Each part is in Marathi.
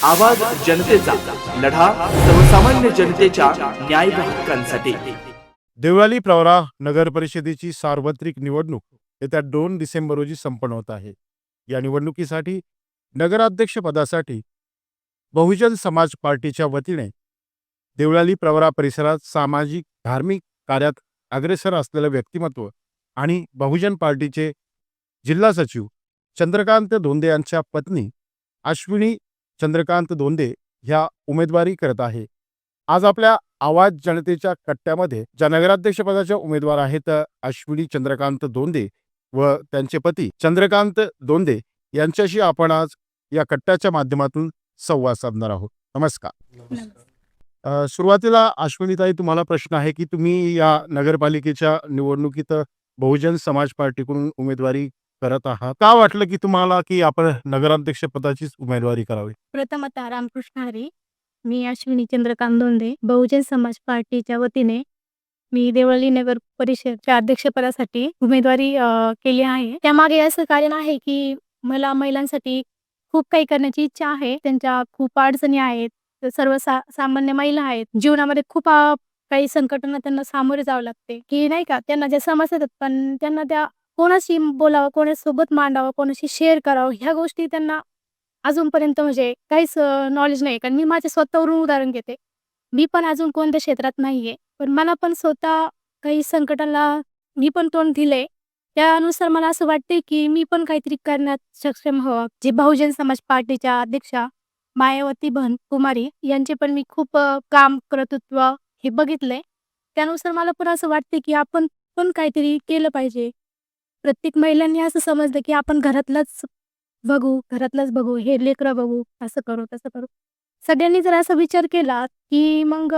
आवाज जनतेचा, लढा सर्वसामान्य जनतेच्या न्याय व हक्कांसाठी. देवळाली प्रवरा नगर परिषदेची सार्वत्रिक निवडणूक येत्या 2 डिसेंबर रोजी संपन्न होत आहे. या निवडणुकीसाठी नगराध्यक्ष पदासाठी बहुजन समाज पार्टीच्या वतीने देवळाली प्रवरा परिसरात सामाजिक धार्मिक कार्यात अग्रेसर असलेले व्यक्तिमत्व आणि बहुजन पार्टीचे जिल्हा सचिव चंद्रकांत धोंदे यांच्या पत्नी अश्विनी चंद्रकांत धोंदे ह्या उमेदवारी करत आहे. आज आपल्या आवाज जनतेच्या कट्ट्यामध्ये ज्या नगराध्यक्ष पदाच्या उमेदवार आहेत अश्विनी चंद्रकांत धोंदे व त्यांचे पती चंद्रकांत धोंदे यांच्याशी आपण आज या कट्ट्याच्या माध्यमातून संवाद साधणार आहोत. नमस्कार. सुरुवातीला अश्विनीताई, तुम्हाला प्रश्न आहे की तुम्ही या नगरपालिकेच्या निवडणुकीत बहुजन समाज पार्टीकडून उमेदवारी करत आहात. का वाटलं की तुम्हाला की आपण नगराध्यक्ष पदाचीच उमेदवारी करावी? प्रथमतः रामकृष्ण हरी. मी अश्विनी चंद्रकांत धोंदे, बहुजन समाज पार्टीच्या वतीने मी देवळाली नगर परिषदच्या अध्यक्षपदासाठी उमेदवारी केली आहे. त्यामागे असं कारण आहे की मला महिलांसाठी खूप काही करण्याची इच्छा आहे. त्यांच्या खूप अडचणी आहेत. सामान्य महिला आहेत. जीवनामध्ये खूप काही संकटांना त्यांना सामोरे जावं लागते, की नाही का, त्यांना ज्या समस्या येतात पण त्यांना त्या कोणाशी बोलावं, कोणासोबत मांडावं, कोणाशी शेअर करावं, ह्या गोष्टी त्यांना अजूनपर्यंत म्हणजे काहीच नॉलेज नाही. कारण मी माझ्या स्वतःवरून उदाहरण घेते. मी पण अजून कोणत्या क्षेत्रात नाहीये, पण मला पण स्वतः काही संकटाला मी पण तोंड दिले. त्यानुसार मला असं वाटते की मी पण काहीतरी करण्यात सक्षम व्हावं. जे बहुजन समाज पार्टीच्या अध्यक्षा मायावती बहन कुमारी यांचे पण मी खूप काम कर्तृत्व हे बघितलंय. त्यानुसार मला पण असं वाटते की आपण पण काहीतरी केलं पाहिजे. प्रत्येक महिलांनी असं समजलं की आपण घरातलंच बघू, हे लेकरं बघू, असं करू, तसं करू. सगळ्यांनी जर असा विचार केला की मग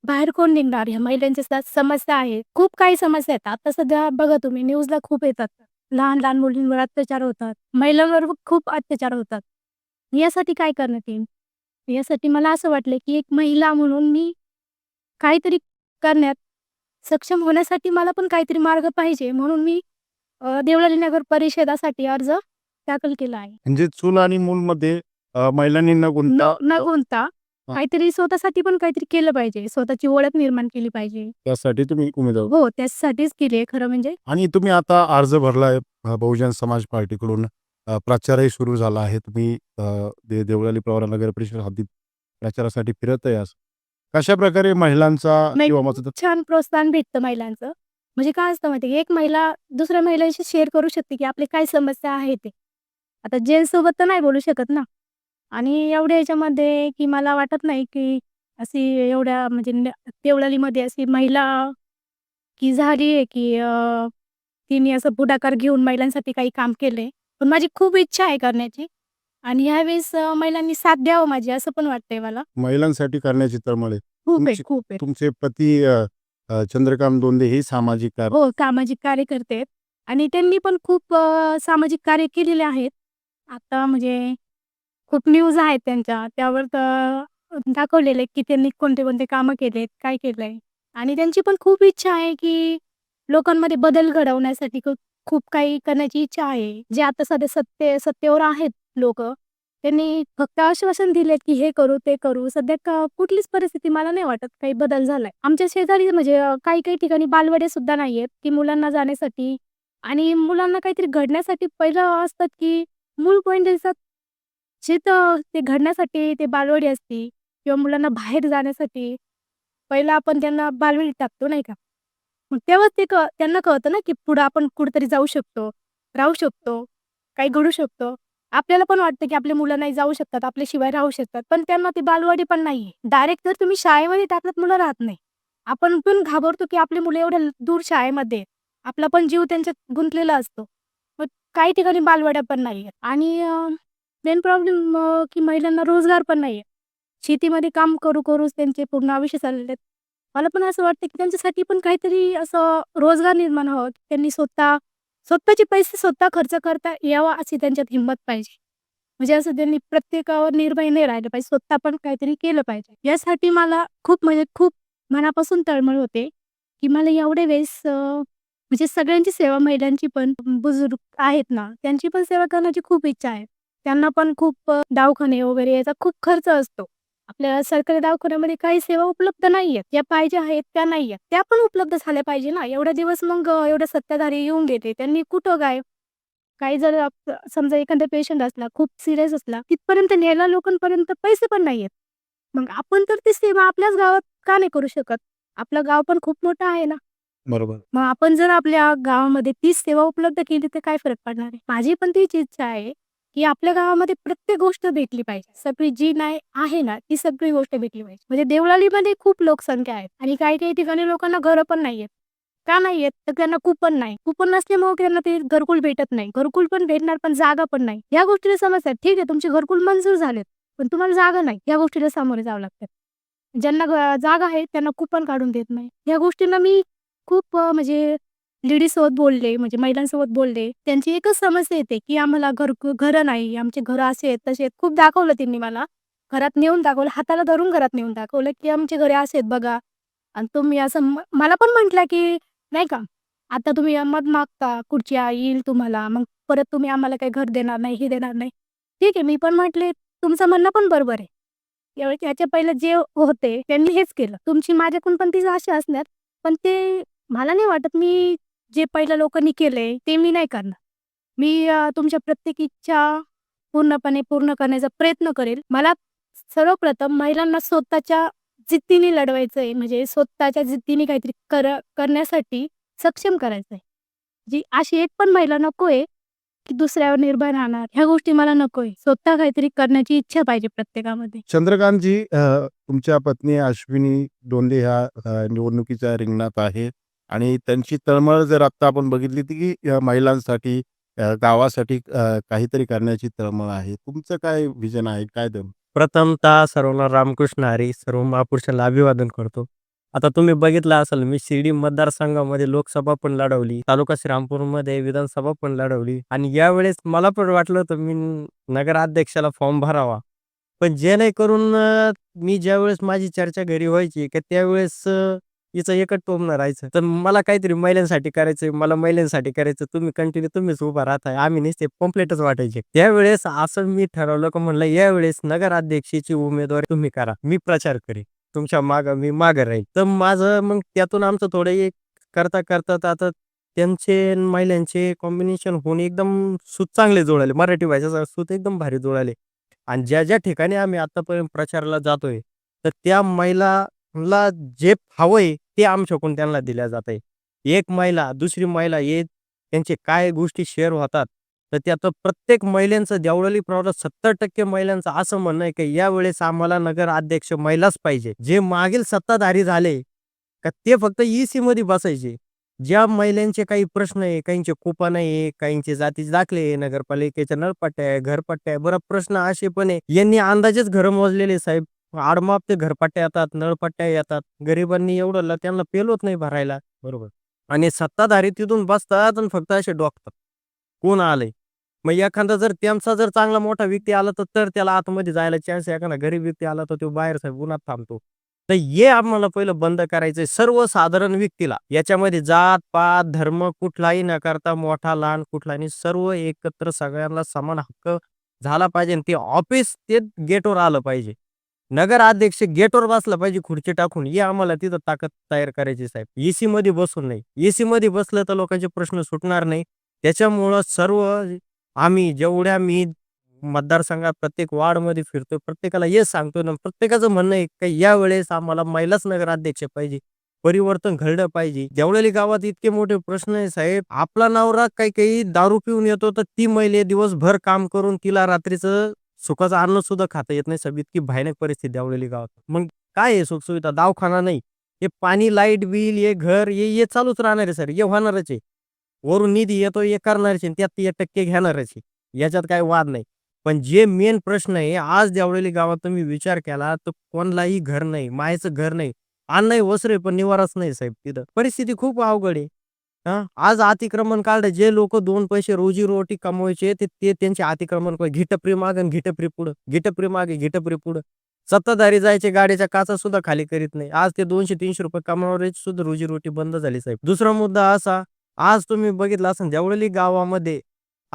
बाहेर कोण निघणार? ह्या महिलांच्या समस्या आहेत. खूप काही समस्या आहेत. आता सध्या बघा तुम्ही न्यूजला खूप येतात. लहान मुलींवर अत्याचार होतात. महिलांवर खूप अत्याचार होतात. यासाठी काय करण्यात येईल? यासाठी मला असं वाटलं की एक महिला म्हणून मी काहीतरी करण्यात सक्षम होण्यासाठी मला पण काहीतरी मार्ग पाहिजे. म्हणून मी देवळाली नगर परिषदासाठी अर्ज दाखल केला आहे. म्हणजे चूल आणि मूलमध्ये महिलांनी न गुंतता काहीतरी स्वतःसाठी पण काहीतरी केलं पाहिजे. स्वतःची ओळख निर्माण केली पाहिजे. त्यासाठी तुम्ही उमेदवार. हो, त्यासाठीच केली आहे खरं म्हणजे. आणि तुम्ही आता अर्ज भरलाय बहुजन समाज पार्टीकडून. प्रचारही सुरू झाला आहे. तुम्ही देवळाली प्रवरा नगर परिषद हद्दीत प्रचारासाठी फिरत आहे. कशा प्रकारे महिलांचा किंवा मदत? छान प्रोत्साहन भेटतं महिलांचं. म्हणजे काय असतं माहिती आहे, एक महिला दुसऱ्या महिलांशी शेअर करू शकते की आपली काय समस्या आहे ते. आता जेंट्स सोबत तर नाही बोलू शकत ना. आणि एवढ्या याच्यामध्ये की मला वाटत नाही की अशी एवढ्या म्हणजे देवळालीमध्ये अशी महिला की झाली आहे की तिने असं पुढाकार घेऊन महिलांसाठी काही काम केलंय. पण माझी खूप इच्छा आहे करण्याची. आणि ह्यावेळेस महिलांनी साथ द्यावं माझी, असं पण वाटतंय मला. महिलांसाठी करण्याची तळमळ आहे. खूप आहे. तुमचे पती चंद्रकांत धोंदे हे सामाजिक कार्य. हो, सामाजिक कार्यकर्ते आहेत. आणि त्यांनी पण खूप सामाजिक कार्य केलेले आहेत. आता म्हणजे खूप न्यूज आहेत त्यांच्या, त्यावर दाखवलेलं आहे की त्यांनी कोणते कामं केलेत, काय केलंय. आणि त्यांची पण खूप इच्छा आहे की लोकांमध्ये बदल घडवण्यासाठी खूप काही करण्याची इच्छा आहे. जे आता सध्या सत्तेवर आहेत लोक, त्यांनी फक्त आश्वासन दिलेत की हे करू, ते करू. सध्या कुठलीच परिस्थिती मला नाही वाटत काही बदल झालाय. आमच्या शेजारी म्हणजे काही ठिकाणी बालवाड्या सुद्धा नाहीयेत की मुलांना जाण्यासाठी आणि मुलांना काहीतरी घडण्यासाठी पहिलं असतात की मूल पॉईंट दिसतात. जिथं ते घडण्यासाठी ते बालवाडी असती किंवा मुलांना बाहेर जाण्यासाठी पहिलं आपण त्यांना बालवाडीत टाकतो, नाही का? मग तेव्हाच त्यांना कळतं ना की पुढं आपण कुठेतरी जाऊ शकतो, राहू शकतो, काही घडू शकतो. आपल्याला पण वाटतं की आपल्या मुलं नाही जाऊ शकतात, आपल्याशिवाय राहू शकतात. पण त्यांना ती बालवाडी पण नाहीये. डायरेक्ट जर तुम्ही शाळेमध्ये टाकलात मुलं राहत नाही. आपण पण घाबरतो की आपली मुलं एवढ्या दूर शाळेमध्ये आहेत. आपला पण जीव त्यांच्यात गुंतलेला असतो. मग काही ठिकाणी बालवाड्या पण नाहीयेत. आणि मेन प्रॉब्लेम की महिलांना रोजगार पण नाहीये. शेतीमध्ये काम करूच त्यांचे पूर्ण आयुष्य चाललेले आहेत. मला पण असं वाटतं की त्यांच्यासाठी पण काहीतरी असं रोजगार निर्माण व्हावं. त्यांनी स्वतःचे पैसे स्वतः खर्च करता यावा अशी त्यांच्यात हिंमत पाहिजे. म्हणजे असं त्यांनी प्रत्येकावर निर्भय नाही राहिलं पाहिजे. स्वतः पण काहीतरी केलं पाहिजे. यासाठी मला खूप मनापासून तळमळ होते की मला एवढे वेळेस म्हणजे सगळ्यांची सेवा, महिलांची पण, बुजुर्ग आहेत ना, त्यांची पण सेवा करण्याची खूप इच्छा आहे. त्यांना पण खूप दवाखाने वगैरे याचा खूप खर्च असतो. आपल्या सरकारी दवाखान्यामध्ये काही सेवा उपलब्ध नाहीयेत. ज्या पाहिजे आहेत त्या नाहीयेत. त्या पण उपलब्ध झाल्या पाहिजे ना. एवढे दिवस मग एवढे सत्ताधारी येऊन गेले. त्यांनी कुठं काय काही जर समजा एखादा पेशंट असला, खूप सीरियस असला, तिथपर्यंत न्यायला लोकांपर्यंत पैसे पण नाहीयेत. मग आपण तर ती सेवा आपल्याच गावात का नाही करू शकत? आपलं गाव पण खूप मोठं आहे ना. बरोबर. मग आपण जर आपल्या गावामध्ये तीच सेवा उपलब्ध केली तर काय फरक पडणार आहे? माझी पण तीच इच्छा आहे, की आपल्या गावामध्ये प्रत्येक गोष्ट भेटली पाहिजे. सगळी जी नाही आहे ना, ती सगळी गोष्ट भेटली पाहिजे. म्हणजे देवळालीमध्ये खूप लोकसंख्या आहे आणि काही-काही ठिकाणी लोकांना घरं पण नाहीयेत. का नाहीयेत? तर त्यांना कुपन नाही. कुपन नसल्यामुळे त्यांना ते घरकुल भेटत नाही. घरकुल पण भेटणार पण जागा पण नाही. या गोष्टीला समस्या आहे. ठीक आहे तुमचे घरकुल मंजूर झालेत, पण तुम्हाला जागा नाही. या गोष्टीला सामोरे जावं लागतं. ज्यांना जागा आहे त्यांना कुपन काढून देत नाही. या गोष्टींना मी खूप म्हणजे लेडीजसोबत बोलले, म्हणजे महिलांसोबत बोलले. त्यांची एकच समस्या येते, की आम्हाला घरं नाही, आमचे घरं असे आहेत, तसे आहेत. खूप दाखवलं त्यांनी मला. घरात नेऊन दाखवलं, हाताला धरून घरात नेऊन दाखवलं, की आमचे घरे असे आहेत बघा. आणि तुम्ही असं मला पण म्हटलं, की नाही का, आता तुम्ही मत मागता, कुठची येईल तुम्हाला, मग परत तुम्ही आम्हाला काही घर देणार नाही, हे देणार नाही. ठीक आहे, मी पण म्हटले, तुमचं म्हणणं पण बरोबर आहे. याच्या पहिलं जे होते त्यांनी हेच केलं. तुमची माझ्याकडून पण तीच आशा असणार, पण ते मला नाही वाटत मी जे पहिल्या लोकांनी केलंय ते मी नाही करणार. मी तुमच्या प्रत्येक इच्छा पूर्णपणे पूर्ण करण्याचा प्रयत्न करेल. मला सर्वप्रथम महिलांना स्वतःच्या जिद्दीने लढवायचंय, म्हणजे स्वतःच्या जिद्दीने काहीतरी करण्यासाठी सक्षम करायचंय. जी अशी एक पण महिला नकोय, की दुसऱ्यावर निर्भर राहणार. ह्या गोष्टी मला नकोय. स्वतः काहीतरी करण्याची इच्छा पाहिजे प्रत्येकामध्ये. चंद्रकांतजी, तुमच्या पत्नी अश्विनी डोंदे ह्या निवडणुकीच्या रिंगणात आहेत आणि त्यांची तळमळ जर आता आपण बघितली ती की महिलांसाठी, गावासाठी काहीतरी करण्याची तळमळ आहे. तुमचं काय व्हिजन आहे? काय प्रथमतः सर्वांना रामकृष्ण हरी, सर्व महापुरुषांना अभिवादन करतो. आता तुम्ही बघितलं असेल, मी शिर्डी मतदारसंघामध्ये लोकसभा पण लढवली, तालुका श्रीरामपूरमध्ये विधानसभा पण लढवली आणि यावेळेस मला पण वाटलं होतं मी नगराध्यक्षाला फॉर्म भरावा. पण जेणेकरून मी ज्यावेळेस माझी चर्चा घरी व्हायची का त्यावेळेस हिचं एकच टोमणं राहायचं. तर मला काहीतरी महिलांसाठी करायचंय, मला महिलांसाठी करायचं. तुम्ही कंटिन्यू तुम्हीच उभा राहताय. आम्ही नुसते पम्फलेटच वाटायचे. त्यावेळेस असं मी ठरवलं की म्हणलं यावेळेस नगराध्यक्षाची उमेदवारी तुम्ही करा. मी प्रचार करेन. तुमच्या मागं मी मागं राहील. तर माझं मग त्यातून आमचं थोडं एक करता आता त्यांचे आणि महिलांचे कॉम्बिनेशन होऊन एकदम सूत चांगले जुळाले. मराठी भाषेचा सूत एकदम भारी जुळाले. आणि ज्या त्यांनी आम्ही आतापर्यंत प्रचाराला जातोय, तर त्या महिलाला जे हवंय ते आमच्याकडून त्यांना दिल्या जात आहे. एक महिला, दुसरी महिला हे त्यांचे काय गोष्टी शेअर होतात, तर त्यात प्रत्येक महिलांचं देवळाली प्रवरात 70% महिलांचं असं म्हणणं आहे, की यावेळेस आम्हाला नगराध्यक्ष महिलाच पाहिजे. जे मागील सत्ताधारी झाले, का ते फक्त ईसीमध्ये बसायचे. ज्या महिलांचे काही प्रश्न आहे, काहींचे कुपन आहे, काहींचे जातीचे दाखले आहे, नगरपालिकेच्या नळपट्ट्या आहे, घरपट्ट्या आहे. बरं प्रश्न असे पण आहे, यांनी अंदाजेच घरं मोजलेले साहेब. आडमाप ते घरपट्ट्या येतात, नळपट्ट्या येतात. गरिबांनी एवढं त्यांना पेलवत नाही भरायला. बरोबर. आणि सत्ताधारी तिथून बसतात आणि फक्त असे डोकतात. कोण आलंय? मग एखादा जर त्यांचा जर चांगला मोठा व्यक्ती आला तर त्याला आतमध्ये जायला चान्स आहे. एखादा गरीब व्यक्ती आला तर तो बाहेर साहेब उन्हात थांबतो. तर हे आम्हाला पहिलं बंद करायचंय सर्वसाधारण व्यक्तीला. याच्यामध्ये जात, पात, धर्म कुठलाही न करता मोठा लहान कुठला नाही, सर्व एकत्र सगळ्यांना समान हक्क झाला पाहिजे आणि ते ऑफिस ते गेटवर आलं पाहिजे. नगराध्यक्ष गेटवर बसला पाहिजे खुर्ची टाकून. हे आम्हाला तिथं ताकद तयार करायची साहेब. एसी मध्ये बसून नाही. एसी मध्ये बसलं तर लोकांचे प्रश्न सुटणार नाही. त्याच्यामुळं सर्व आम्ही जेवढ्या मी मतदारसंघात प्रत्येक वार्डमध्ये फिरतोय, प्रत्येकाला हेच सांगतो ना, प्रत्येकाचं म्हणणं आहे की यावेळेस आम्हाला महिलाच नगराध्यक्ष पाहिजे. परिवर्तन घडलं पाहिजे. देवळाली गावात इतके मोठे प्रश्न आहे साहेब. आपला नवरा काही दारू पिऊन येतो, तर ती महिला दिवसभर काम करून तिला रात्रीचं सुखाचं अन्न सुद्धा खाता येत नाही साहेब. इतकी भयानक परिस्थिती देवळाली गावात. मग काय आहे सुखसुविधा? दवाखाना नाही. हे पाणी, लाईट बिल, हे घर, हे चालूच राहणार आहे सर. हे होणारच आहे. वरून निधी येतो हे करणारच आहे. त्यात 1% घेणारच आहे. याच्यात काही वाद नाही. पण जे मेन प्रश्न आहे, आज देवळाली गावात तुम्ही विचार केला तर कोणालाही घर नाही, मायचं घर नाही, अन्न नाही, वस्त्र आहे, पण निवाराच नाही साहेब तिथं. परिस्थिती खूप अवघड आहे. आज अतिक्रमण काढलं. जे लोक 2 पैसे रोजी-रोटी कमवायचे ते त्यांचे अतिक्रमण घिटपरी मागे आणि घिटपरी पुढं, घिटपरी मागे, घिटपरी पुढं. सत्ताधारी जायचे गाडीच्या काचा सुद्धा खाली करीत नाही. आज ते ₹200-300 कमावण्याची सुद्धा रोजी-रोटी बंद झाली साहेब. दुसरा मुद्दा असा, आज तुम्ही बघितलं असेल देवळाली गावामध्ये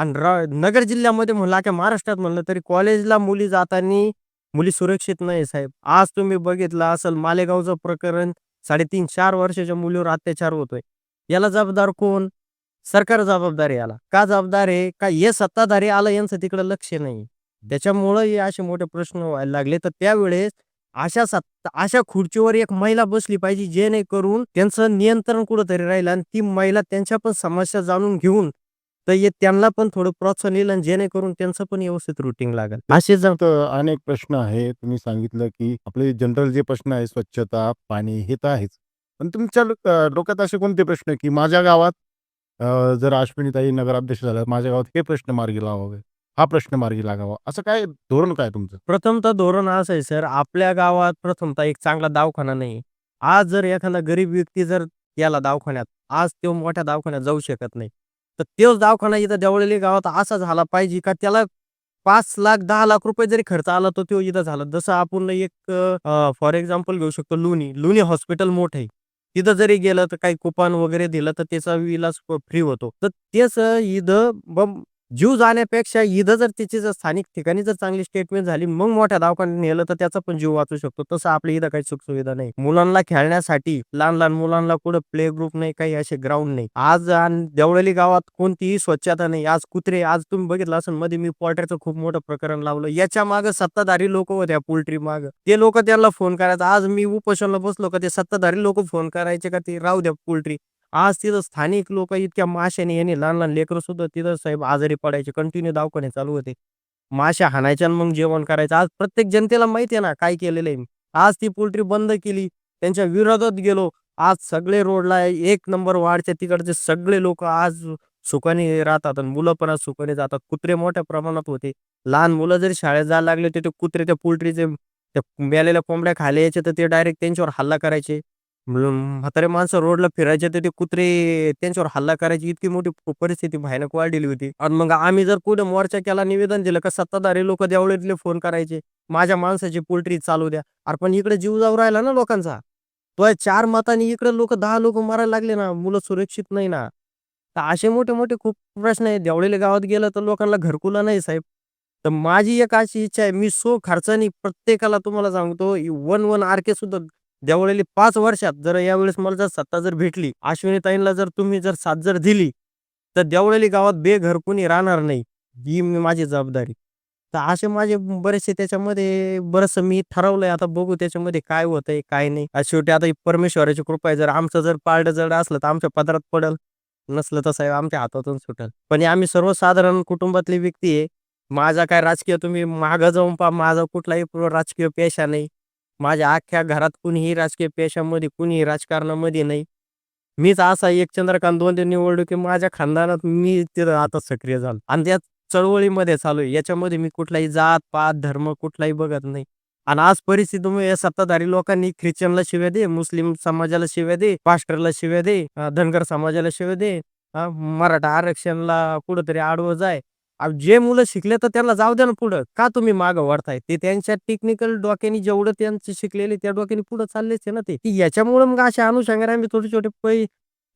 आणि नगर जिल्ह्यामध्ये म्हणलं अख्ख्या महाराष्ट्रात म्हणलं तरी कॉलेजला मुली जाताना मुली सुरक्षित नाही साहेब. आज तुम्ही बघितलं असेल मालेगावचं प्रकरण 3.5-4 वर्षाच्या मुलीवर अत्याचार होतोय. याला जबाबदार कोण? सरकार जबाबदार आहे याला. का जबाबदार आहे? का हे सत्ताधारी आलं यांचं तिकडे लक्ष नाही. त्याच्यामुळं हे असे मोठे प्रश्न व्हायला लागले. तर त्यावेळेस अशा खुर्चीवर एक महिला बसली पाहिजे जेणेकरून त्यांचं नियंत्रण कुठंतरी राहील आणि ती महिला त्यांच्या पण समस्या जाणून घेऊन तर त्यांना पण थोडं प्रोत्साहन येईल आणि जेणेकरून त्यांचं पण व्यवस्थित रुटीन लागेल. असे तर अनेक प्रश्न आहे. तुम्ही सांगितलं की आपले जनरल जे प्रश्न आहे स्वच्छता, पाणी हे तर आहेच. पण तुमच्या डोक्यात असे कोणते प्रश्न की माझ्या गावात जर अश्विनीताई नगराध्यक्ष झाल्या, माझ्या गावात हे प्रश्न मार्गी लावावे, हा प्रश्न मार्गी लागावा, असं काय धोरण काय तुमचं? प्रथमतः धोरण असं आहे सर, आपल्या गावात प्रथमतः एक चांगला दवाखाना नाही. आज जर एखादा गरीब व्यक्ती जर गेला दवाखान्यात, आज तो मोठ्या दवाखान्यात जाऊ शकत नाही. तर तोच दवाखाना इथं देवळाली गावात असा झाला पाहिजे का त्याला 5 लाख 10 लाख रुपये जरी खर्च आला तर तो इथं झाला. जसं आपण एक फॉर एक्झाम्पल घेऊ शकतो लोणी हॉस्पिटल मोठं आहे. तिथं जरी गेलं तर काही कुपन वगैरे दिलं तर त्याचा इलाज फ्री होतो. तर तेच इथं जीव जाण्यापेक्षा इथं जर त्याची जर स्थानिक ठिकाणी जर चांगली स्टेटमेंट झाली मग मोठ्या दवाखान्यात नेलं तर त्याचा पण जीव वाचू शकतो. तसं आपल्या इथं काही सुखसुविधा नाही. मुलांना खेळण्यासाठी लहान मुलांना कुठं प्ले ग्रुप नाही, काही असे ग्राउंड नाही. आज देवळाली गावात कोणतीही स्वच्छता नाही. आज कुत्रे, आज तुम्ही बघितलं असेल मध्ये मी पोल्ट्रीचं खूप मोठं प्रकरण लावलं. याच्या मागे सत्ताधारी लोक होत्या पोल्ट्री माग. ते लोक त्यांना फोन करायचा. आज मी उपोषणाला बसलो का ते सत्ताधारी लोक फोन करायचे का ते राहू द्या पोल्ट्री. आज तिथं स्थानिक लोक इतक्या माशाने यांनी लहान लेकरं सुद्धा तिथं साहेब आजारी पडायचे. कंटिन्यू दवाखाने चालू होते. माश्या हाणायच्या आणि मग जेवण करायचं. आज प्रत्येक जनतेला माहिती आहे ना काय केलेलं आहे. आज ती पोल्ट्री बंद केली. त्यांच्या विरोधात गेलो. आज सगळे रोडला 1 नंबर वार्डच्या तिकडचे सगळे लोक आज सुखाने राहतात आणि मुलं पण आज सुखाने जातात. कुत्रे मोठ्या प्रमाणात होते. लहान मुलं जरी शाळेत जायला लागले तर ते कुत्रे त्या पोल्ट्रीचे त्या मेलेल्या कोंबड्या खायला यायचे तर ते डायरेक्ट त्यांच्यावर हल्ला करायचे. म्हातारे माणसं रोडला फिरायचे तर ते कुत्रे त्यांच्यावर हल्ला करायची. इतकी मोठी परिस्थिती भयानक वाढलेली होती. आणि मग आम्ही जर कुठे मोर्चा केला, निवेदन दिलं का सत्ताधारी लोक देवळीतले फोन करायचे, माझ्या माणसाची पोल्ट्री चालू द्या. अरे पण इकडे जीव जाऊ राहिला ना लोकांचा. तो 4 मतांनी इकडे 10 लोक मारायला लागले ना, मुलं सुरक्षित नाही ना. तर असे मोठे मोठे खूप प्रश्न आहेत. देवळीला गावात गेलं तर लोकांना घरकुला नाही साहेब. तर माझी एक अशी इच्छा आहे, मी खर्चानी प्रत्येकाला तुम्हाला सांगतो 1 आरके सुद्धा देवळाली 5 वर्षात जर यावेळेस मला जर सत्ता जर भेटली, अश्विनीताईंना जर तुम्ही जर साथ जर दिली, तर देवळाली गावात बेघर कुणी राहणार नाही. ही माझी जबाबदारी. तर असे माझे बरेचसे त्याच्यामध्ये बरचसं मी ठरवलंय. आता बघू त्याच्यामध्ये काय होतंय, काय नाही. शेवटी आता ही परमेश्वराची कृपा आहे. जर आमचं जर पारडं जड असलं तर आमच्या पदरात पडेल. नसलं तर साहेब आमच्या हातातून सुटेल. पण हे आम्ही सर्वसाधारण कुटुंबातली व्यक्ती आहे. माझा काय राजकीय तुम्ही मागं जाऊन पहा, माझा कुठलाही राजकीय पेशा नाही. माझ्या अख्ख्या घरात कुणीही राजकीय पेशामध्ये, कुणीही राजकारणामध्ये नाही. मीच असा एक चंद्रकांत दोंदे निवडणुकी माझ्या खानदानात मी तिथं आता सक्रिय झालो आणि त्या चळवळीमध्ये चालू आहे. याच्यामध्ये मी कुठलाही जात, पात, धर्म कुठलाही बघत नाही. आणि आज परिस्थितीमुळे या सत्ताधारी लोकांनी ख्रिश्चनला शिव्या दे, मुस्लिम समाजाला शिव्या दे, पास्टरला शिव्या दे, धनगर समाजाला शिव्या दे, मराठा आरक्षणला कुठंतरी आडवं जाय. जे मुलं शिकले तर त्यांना जाऊ द्या ना पुढं. का तुम्ही मागं वाढताय? ते त्यांच्या टेक्निकल डोक्याने जेवढं त्यांचे शिकलेले त्या डोक्याने पुढे चाललेच आहे ना ते. याच्यामुळे मग अशा अनुषंगाने आम्ही छोटे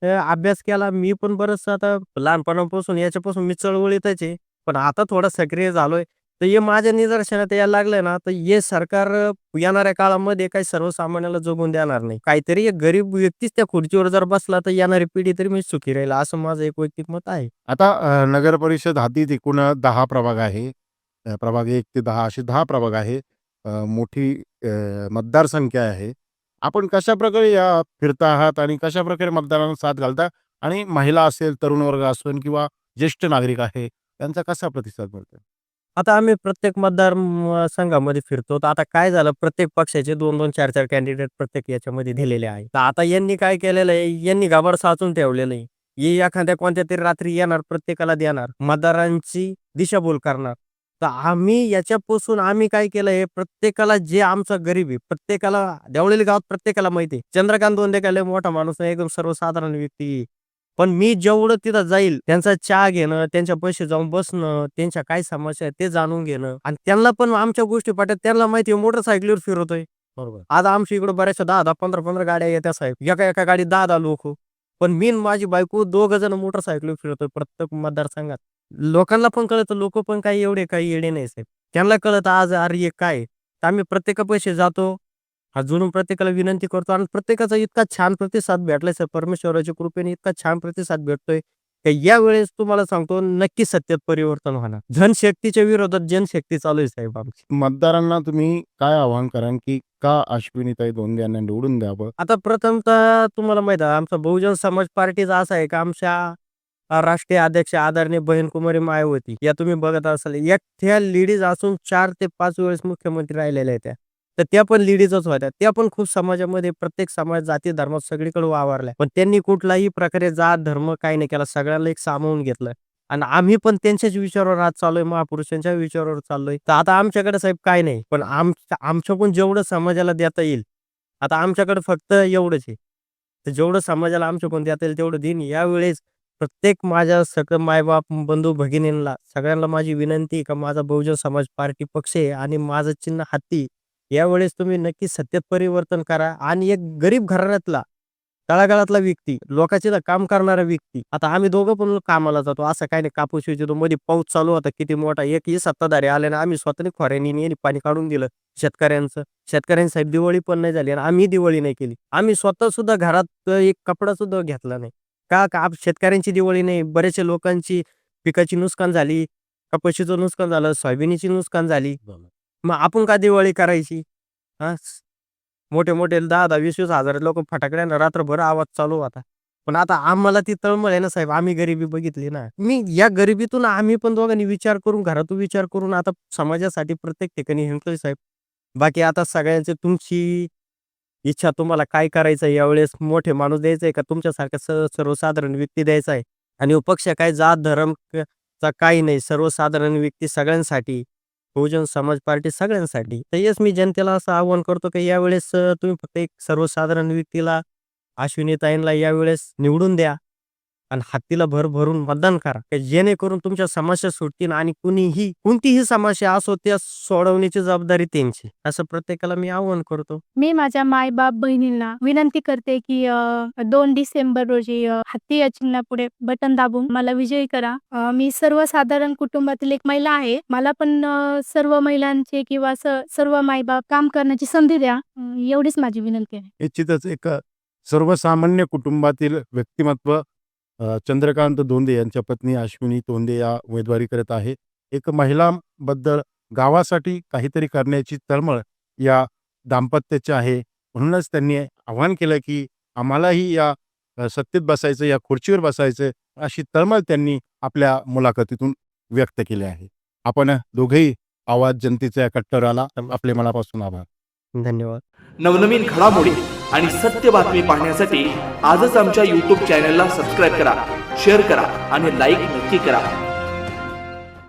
अभ्यास केला. मी पण बरंच आता लहानपणापासून याच्यापासून मी चळवळीतच आहे. पण आता थोडा सक्रिय झालोय. तर हे माझ्या निदर्शनात यायला लागलंय ना, तर हे सरकार येणाऱ्या काळामध्ये काही सर्वसामान्याला जगून देणार नाही. काहीतरी एक गरीब व्यक्तीच त्या खुर्चीवर जर बसला तर येणारी पिढी तरी मी सुखी राहील, असं माझं एक वैयक्तिक मत आहे. आता नगर परिषद हाती एकूण 10 प्रभाग आहे. प्रभाग 1 ते 10 असे 10 प्रभाग आहे. मोठी मतदारसंख्या आहे. आपण कशाप्रकारे या फिरता आहात आणि कशाप्रकारे मतदारांना साथ घालता आणि महिला असेल, तरुण वर्ग असेल किंवा ज्येष्ठ नागरिक आहे, त्यांचा कसा प्रतिसाद मिळतो? आता आम्ही प्रत्येक संघामध्ये फिरतो. तर आता काय झालं, प्रत्येक पक्षाचे 2-2, 4-4 कॅन्डिडेट प्रत्येक याच्यामध्ये दिलेले आहे. तर आता यांनी काय केलेलं आहे, यांनी घाबर साचून ठेवलेलं आहे. हे एखाद्या कोणत्यातरी रात्री येणार, प्रत्येकाला देणार, मतदारांची दिशाभूल करणार. तर आम्ही याच्यापासून आम्ही काय केलंय, प्रत्येकाला जे आमचा गरीब आहे, प्रत्येकाला देवळाली गावात प्रत्येकाला माहिती आहे. चंद्रकांत दोंदे काय लय मोठा माणूस नाही, एकदम सर्वसाधारण व्यक्ती आहे. पण मी जेवढं तिथं जाईल, त्यांचा चहा घेणं, त्यांच्या पैसे जाऊन बसणं, त्यांच्या काय समस्या आहेत ते जाणून घेणं आणि त्यांना पण आमच्या गोष्टी पटत. त्यांना माहिती आहे मोटरसायकलीवर फिरवतोय. बरोबर. आज आमच्या इकडे बऱ्याचशा 10-10, 15-15 गाड्या येत्या साहेब. एका गाडीत 10-10 लोक. पण मी आणि माझी बायको दोघं जण मोटरसायकलीवर फिरतोय प्रत्येक मतदारसंघात. लोकांना पण कळतं, लोक पण काही एवढे काही येडे नाही साहेब. त्यांना कळतं आज अरे हे काय आहे? तर आम्ही प्रत्येकापाशी जातो, हात जोडून प्रत्येकाला विनंती करतो आणि प्रत्येकाचा इतका छान प्रतिसाद भेटलाय सर, परमेश्वराच्या कृपेने इतका छान प्रतिसाद भेटतोय की यावेळेस तुम्हाला सांगतो नक्की सत्यात परिवर्तन होणार. धनशक्तीच्या विरोधात जनशक्ती चालू आहे साहेब आमची. मतदारांना तुम्ही काय आवाहन कराल की का अश्विनीताई दोंदे यांना निवडून द्यावं? आता प्रथमतः तुम्हाला माहित आहे आमचा बहुजन समाज पार्टीचा असा आहे का आमच्या राष्ट्रीय अध्यक्ष आदरणीय बहीणकुमारी मायावती या तुम्ही बघत असाल, एकट्या लेडीज असून 4 ते 5 वेळेस मुख्यमंत्री राहिलेल्या आहेत तर त्या पण लेडीजच होत्या. त्या पण खूप समाजामध्ये प्रत्येक समाज जाती धर्मात सगळीकडे वावरल्या, पण त्यांनी कुठलाही प्रकारे जात धर्म काही नाही केला, सगळ्यांना एक सामावून घेतलं आणि आम्ही पण त्यांच्याच विचारावर आज चाललोय, महापुरुषांच्या विचारावर चाललोय. तर आता आमच्याकडे साहेब काय नाही, पण आमच्याकडून जेवढं समाजाला देता येईल, आता आमच्याकडे फक्त एवढंच आहे. तर जेवढं समाजाला आमच्याकडून देता येईल तेवढं देईन. यावेळेस प्रत्येक माझ्या सगळं मायबाप, बंधू भगिनींना सगळ्यांना माझी विनंती आहे का माझा बहुजन समाज पार्टी पक्ष आहे आणि माझं चिन्ह हत्ती. यावेळेस तुम्ही नक्की सत्यात परिवर्तन करा आणि एक गरीब घराण्यातला, तळागाळातला व्यक्ती, लोकांचे काम करणारा व्यक्ती. आता आम्ही दोघं पण कामाला जातो, असं काही नाही. कापूस वेचतो, मध्ये पाऊस चालू होता किती मोठा, एकही सत्ताधारी आले ना आम्ही स्वतःने खोऱ्यानी पाणी काढून दिलं शेतकऱ्यांचं. शेतकऱ्यांनी साहेब दिवाळी पण नाही झाली आणि आम्ही दिवाळी नाही केली. आम्ही स्वतः सुद्धा घरात एक कपडा सुद्धा घेतला नाही. का शेतकऱ्यांची दिवाळी नाही, बऱ्याचशा लोकांची पिकाची नुकसान झाली, कपाशीचं नुकसान झालं, सोयाबीनची नुकसान झाली. मग आपण का दिवाळी करायची? हा मोठे मोठे 10-10, 20-20 हजार लोक फटाकड्यानं रात्रभर आवाज चालू होता. पण आता आम्हाला ती तळमळ आहे ना साहेब, आम्ही गरिबी बघितली ना. मी या गरिबीतून आम्ही पण दोघांनी विचार करून, घरातून विचार करून आता समाजासाठी प्रत्येक ठिकाणी हिंडतोय साहेब. बाकी आता सगळ्यांची तुमची इच्छा, तुम्हाला काय करायचं यावेळेस, मोठे माणूस द्यायचा आहे का तुमच्यासारखा सर्वसाधारण व्यक्ती द्यायचा आहे? आणि पक्ष काय जात धर्म चा काही नाही, सर्वसाधारण व्यक्ती सगळ्यांसाठी, बहुजन समाज पार्टी सगळ्यांसाठी. तर हेच मी जनतेला असं आवाहन करतो की यावेळेस तुम्ही फक्त एक सर्वसाधारण व्यक्तीला, अश्विनीताईंना यावेळेस निवडून द्या आणि हत्तीला भरभरून मतदान करा की जेणेकरून तुमच्या समस्या सुटतील आणि कोणतीही समस्या असो त्या सोडवण्याची जबाबदारी त्यांची, असं प्रत्येकाला मी आवाहन करतो. मी माझ्या मायबाप बहिणींना विनंती करते की 2 डिसेंबर रोजी हत्ती या चिन्हापुढे बटन दाबून मला विजयी करा. मी सर्वसाधारण कुटुंबातील एक महिला आहे. मला पण सर्व महिलांचे किंवा सर्व मायबाप काम करण्याची संधी द्या. एवढीच माझी विनंती आहे. निश्चितच एक सर्वसामान्य कुटुंबातील व्यक्तिमत्व चंद्रकांत दोंदे यांच्या पत्नी अश्विनी दोंदे या उमेदवारी करत आहे. एक महिलांबद्दल गावासाठी काहीतरी करण्याची तळमळ या दाम्पत्याची आहे. म्हणूनच त्यांनी आवाहन केलं की आम्हालाही या सत्तेत बसायचं, या खुर्चीवर बसायचं, अशी तळमळ त्यांनी आपल्या मुलाखतीतून व्यक्त केली आहे. आपण दोघेही आवाज जनतेच्या या कट्टराला आपले मनापासून आभार. धन्यवाद. नवनवीन घडामोडी आणि सत्य बातमी पाहण्यासाठी आजच आमच्या YouTube चॅनलला सबस्क्राईब करा, शेअर करा आणि लाईक नक्की करा.